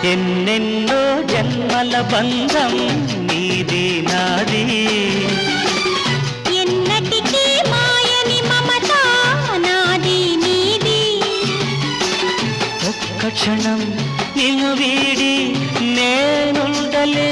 ఎన్నెన్నో జన్మల బంధం నీది నాది, ఎన్నటికీ మాయని మమత నాది నీది. ఒక్క క్షణం నిన్ను వీడి నేనుండలే